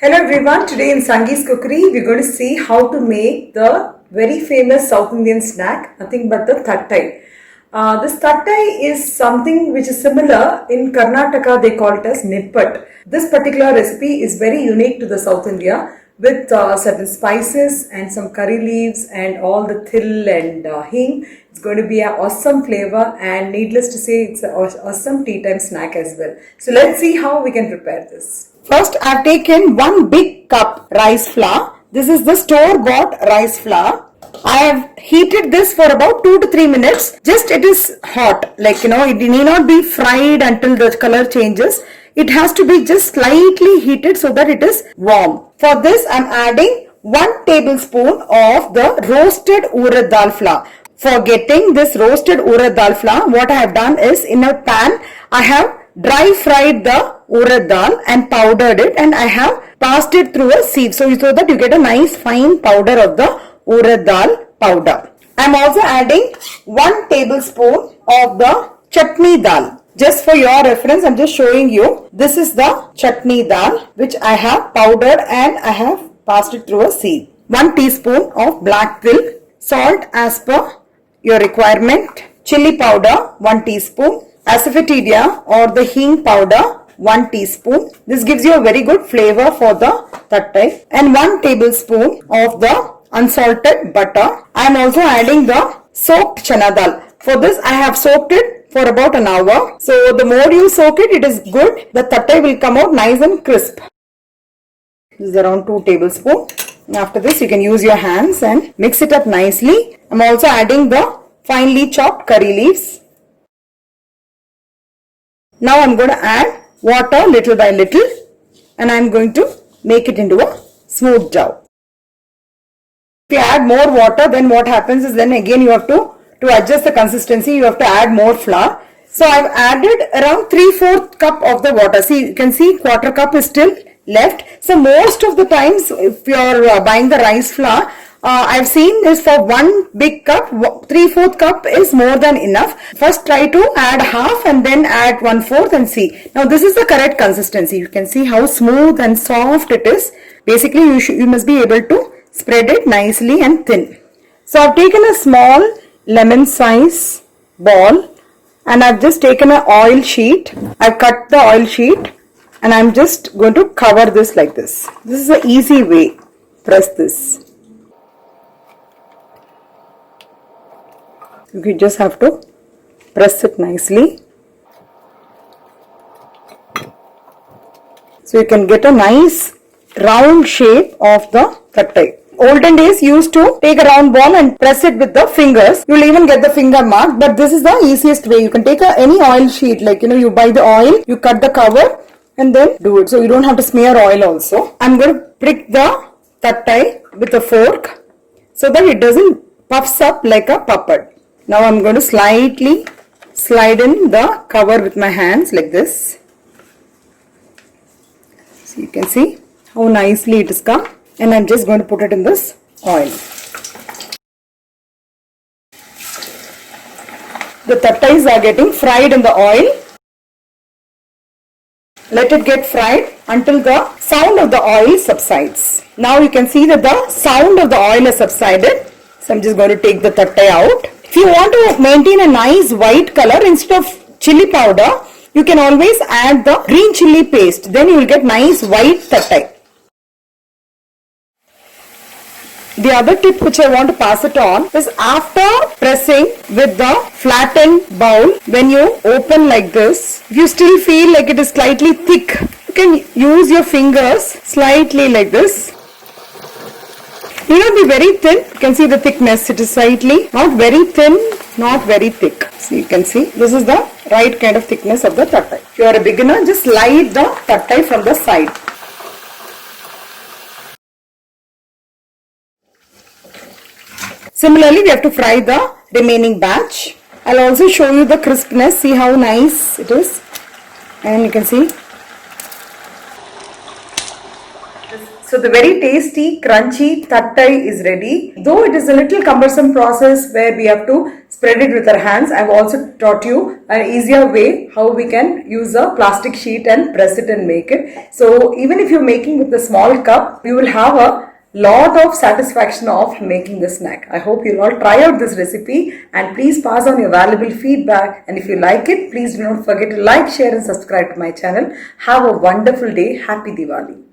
Hello everyone, today in Sangee's Cookery we're going to see how to make the very famous South Indian snack, nothing but the thattai. This thattai is something which is similar in Karnataka, they call it as nippat. This particular recipe is very unique to the South India with certain spices and some curry leaves and all the til and hing. It's going to be an awesome flavor and needless to say it's an awesome tea time snack as well. So let's see how we can prepare this. First, I have taken 1 big cup rice flour. This is the store-bought rice flour. I have heated this for about 2 to 3 minutes. Just it is hot, like it need not be fried until the color changes. It has to be just slightly heated so that it is warm. For this, I am adding 1 tablespoon of the roasted urad dal flour. For getting this roasted urad dal flour, what I have done is in a pan, I have dry fried the urad dal and powdered it, and I have passed it through a sieve so that you get a nice fine powder of the urad dal powder. I am also adding 1 tablespoon of the chutney dal. Just for your reference, I am just showing you. This is the chutney dal which I have powdered and I have passed it through a sieve. 1 teaspoon of black til, salt as per your requirement, chili powder 1 teaspoon, asafoetida or the hing powder 1 teaspoon. This gives you a very good flavor for the thattai, and 1 tablespoon of the unsalted butter. I am also adding the soaked chana dal. For this I have soaked it for about an hour. So the more you soak it, it is good. The thattai will come out nice and crisp. This is around 2 tablespoons. After this you can use your hands and mix it up nicely. I am also adding the finely chopped curry leaves. Now I am going to add water little by little and I am going to make it into a smooth dough. If you add more water, then what happens is then again you have to adjust the consistency, you have to add more flour. So I have added around 3/4 cup of the water. See, you can see 1/4 cup is still left. So most of the times if you are buying the rice flour, I've seen is for 1 big cup, 3/4 cup is more than enough. First try to add half and then add 1/4 and see. Now this is the correct consistency. You can see how smooth and soft it is. Basically you must be able to spread it nicely and thin. So I've taken a small lemon size ball and I've just taken an oil sheet. I've cut the oil sheet and I'm just going to cover this like this. This is an easy way. Press this. You just have to press it nicely. So you can get a nice round shape of the thattai. Olden days used to take a round ball and press it with the fingers. You will even get the finger mark, but this is the easiest way. You can take any oil sheet, like you buy the oil, you cut the cover and then do it. So you don't have to smear oil also. I'm going to prick the thattai with a fork so that it doesn't puffs up like a puppet. Now I'm going to slightly slide in the cover with my hands like this. So you can see how nicely it is come, and I'm just going to put it in this oil. The thattais are getting fried in the oil. Let it get fried until the sound of the oil subsides. Now you can see that the sound of the oil has subsided. So I'm just going to take the thattai out. If you want to maintain a nice white color, instead of chili powder, you can always add the green chili paste. Then you will get nice white thattai. The other tip which I want to pass it on is after pressing with the flattened bowl, when you open like this, if you still feel like it is slightly thick, you can use your fingers slightly like this. It will not be very thin. You can see the thickness. It is slightly not very thin, not very thick. So you can see this is the right kind of thickness of the thattai. If you are a beginner, just slide the thattai from the side. Similarly, we have to fry the remaining batch. I'll also show you the crispness. See how nice it is. And you can see. So the very tasty, crunchy thattai is ready. Though it is a little cumbersome process where we have to spread it with our hands. I've also taught you an easier way how we can use a plastic sheet and press it and make it. So even if you're making with a small cup, you will have a lot of satisfaction of making the snack. I hope you'll all try out this recipe and please pass on your valuable feedback. And if you like it, please do not forget to like, share and subscribe to my channel. Have a wonderful day. Happy Diwali.